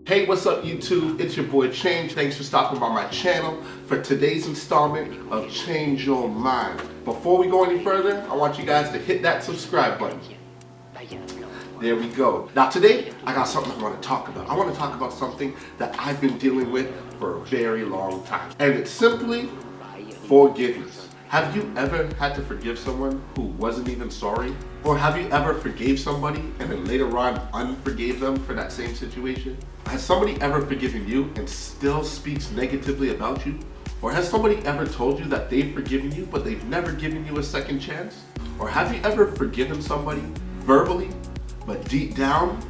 Hey, what's up YouTube? It's your boy Change. Thanks for stopping by my channel for today's installment of Change Your Mind. Before we go any further, I want you guys to hit that subscribe button. There we go. Now today, I got something I want to talk about. I want to talk about something that I've been dealing with for a very long time. And it's simply forgiveness. Have you ever had to forgive someone who wasn't even sorry? Or have you ever forgave somebody and then later on unforgave them for that same situation? Has somebody ever forgiven you and still speaks negatively about you? Or has somebody ever told you that they've forgiven you but they've never given you a second chance? Or have you ever forgiven somebody verbally but deep down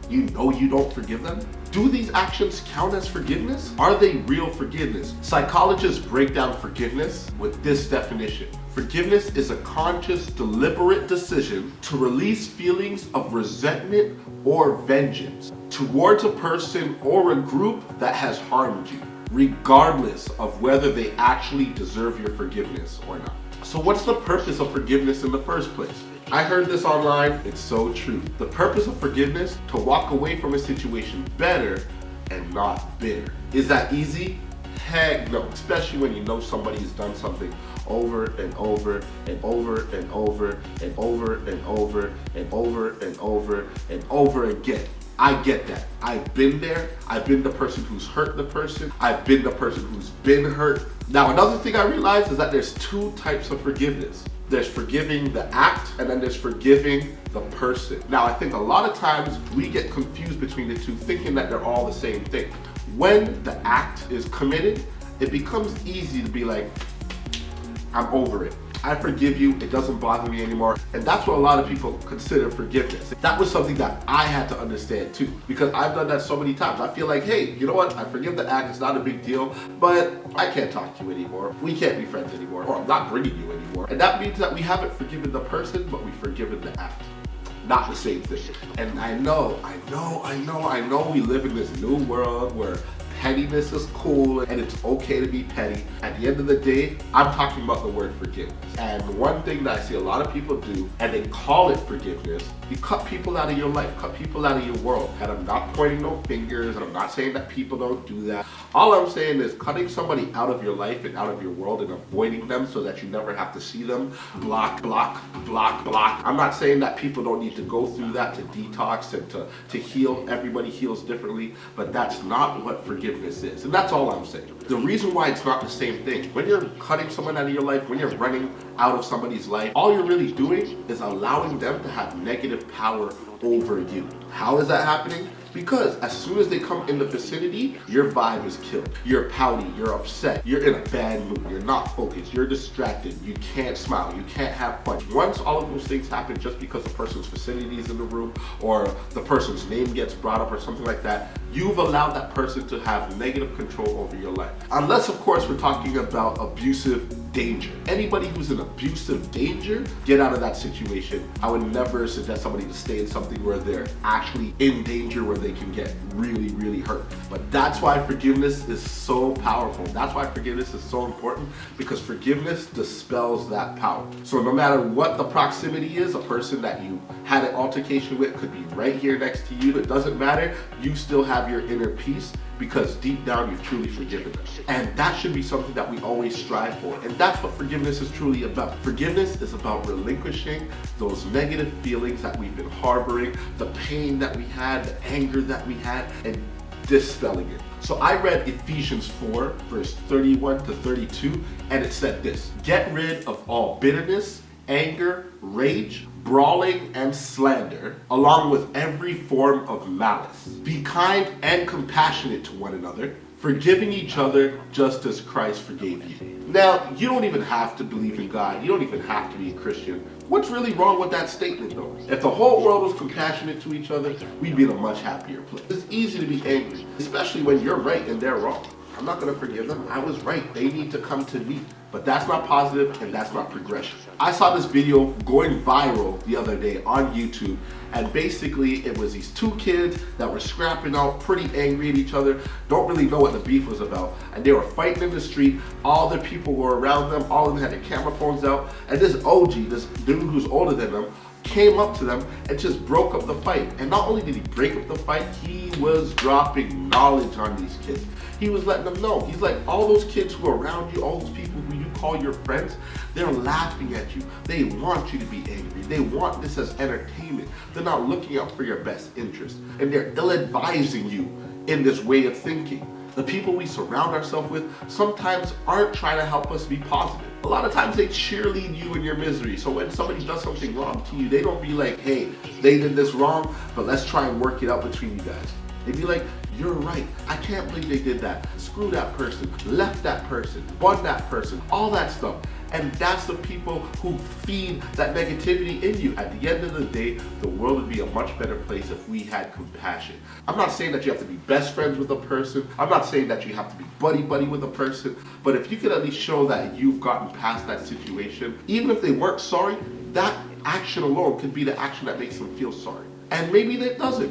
you know you don't forgive them? Do these actions count as forgiveness? Are they real forgiveness? Psychologists break down forgiveness with this definition. Forgiveness is a conscious, deliberate decision to release feelings of resentment or vengeance towards a person or a group that has harmed you, regardless of whether they actually deserve your forgiveness or not. So what's the purpose of forgiveness in the first place? I heard this online, it's so true. The purpose of forgiveness, to walk away from a situation better and not bitter. Is that easy? Heck no, especially when you know somebody's done something over and over and over and over and over and over and over and over and over again. I get that. I've been there. I've been the person who's hurt the person. I've been the person who's been hurt. Now, another thing I realized is that there's two types of forgiveness. There's forgiving the act, and then there's forgiving the person. Now, I think a lot of times we get confused between the two, thinking that they're all the same thing. When the act is committed, it becomes easy to be like, I'm over it. I forgive you, it doesn't bother me anymore. And that's what a lot of people consider forgiveness. That was something that I had to understand too, because I've done that so many times. I feel like, hey, you know what? I forgive the act, it's not a big deal, but I can't talk to you anymore. We can't be friends anymore, or I'm not bringing you anymore. And that means that we haven't forgiven the person, but we've forgiven the act. Not the same thing. And I know we live in this new world where pettiness is cool and it's okay to be petty. At the end of the day, I'm talking about the word forgiveness. And one thing that I see a lot of people do, and they call it forgiveness, you cut people out of your life, cut people out of your world. And I'm not pointing no fingers, and I'm not saying that people don't do that. All I'm saying is cutting somebody out of your life and out of your world and avoiding them so that you never have to see them. Block, block, block, block. I'm not saying that people don't need to go through that to detox and to heal. Everybody heals differently, but that's not what forgiveness is. And that's all I'm saying. The reason why it's not the same thing, when you're cutting someone out of your life, when you're running out of somebody's life, all you're really doing is allowing them to have negative power over you. How is that happening? Because as soon as they come in the vicinity, your vibe is killed. You're pouty, you're upset, you're in a bad mood, you're not focused, you're distracted, you can't smile, you can't have fun. Once all of those things happen just because the person's vicinity is in the room or the person's name gets brought up or something like that, you've allowed that person to have negative control over your life. Unless, of course, we're talking about abusive danger. Anybody who's in abusive danger, get out of that situation. I would never suggest somebody to stay in something where they're actually in danger, where they can get really, really hurt. But that's why forgiveness is so powerful. That's why forgiveness is so important, because forgiveness dispels that power. So no matter what the proximity is, a person that you had an altercation with could be right here next to you. It doesn't matter. You still have your inner peace because deep down you've truly forgiven them. And that should be something that we always strive for. And that's what forgiveness is truly about. Forgiveness is about relinquishing those negative feelings that we've been harboring, the pain that we had, the anger that we had, and dispelling it. So I read Ephesians 4, verse 31 to 32, and it said this: get rid of all bitterness, anger, rage, brawling, and slander, along with every form of malice. Be kind and compassionate to one another, forgiving each other just as Christ forgave you. Now, you don't even have to believe in God. You don't even have to be a Christian. What's really wrong with that statement, though? If the whole world was compassionate to each other, we'd be in a much happier place. It's easy to be angry, especially when you're right and they're wrong. I'm not going to forgive them. I was right. They need to come to me. but that's not positive and that's not progression. I saw this video going viral the other day on YouTube, and basically it was these two kids that were scrapping out, pretty angry at each other, don't really know what the beef was about, and they were fighting in the street. All the people were around them, all of them had their camera phones out, and this OG, this dude who's older than them, came up to them and just broke up the fight. And not only did he break up the fight, he was dropping knowledge on these kids. He was letting them know. He's like, all those kids who are around you, all those people who you call your friends, they're laughing at you. They want you to be angry. They want this as entertainment. They're not looking out for your best interest. And they're ill-advising you in this way of thinking. The people we surround ourselves with sometimes aren't trying to help us be positive. A lot of times they cheerlead you in your misery. So when somebody does something wrong to you, they don't be like, hey, they did this wrong, but let's try and work it out between you guys. They'd be like, you're right, I can't believe they did that. Screw that person, left that person, bun that person, all that stuff. And that's the people who feed that negativity in you. At the end of the day, the world would be a much better place if we had compassion. I'm not saying that you have to be best friends with a person. I'm not saying that you have to be buddy-buddy with a person. But if you could at least show that you've gotten past that situation, even if they weren't sorry, that action alone could be the action that makes them feel sorry. And maybe it doesn't,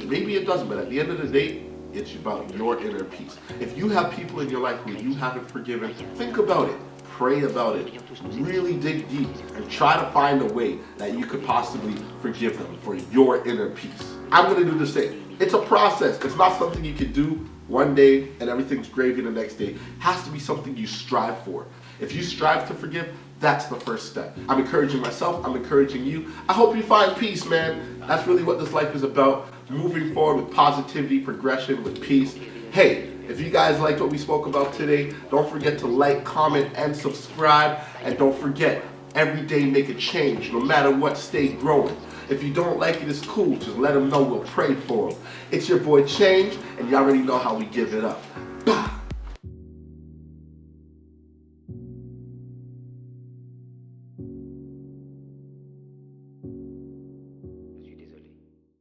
but at the end of the day, it's about your inner peace. If you have people in your life who you haven't forgiven, think about it. Pray about it, really dig deep, and try to find a way that you could possibly forgive them for your inner peace. I'm gonna do the same. It's a process. It's not something you can do one day and everything's gravy the next day. It has to be something you strive for. If you strive to forgive, that's the first step. I'm encouraging myself, I'm encouraging you. I hope you find peace, man. That's really what this life is about. Moving forward with positivity, progression, with peace. Hey, if you guys liked what we spoke about today, don't forget to like, comment, and subscribe. And don't forget, every day make a change, no matter what, stay growing. If you don't like it, it's cool. Just let them know we'll pray for them. It's your boy Change, and you already know how we give it up. Bah!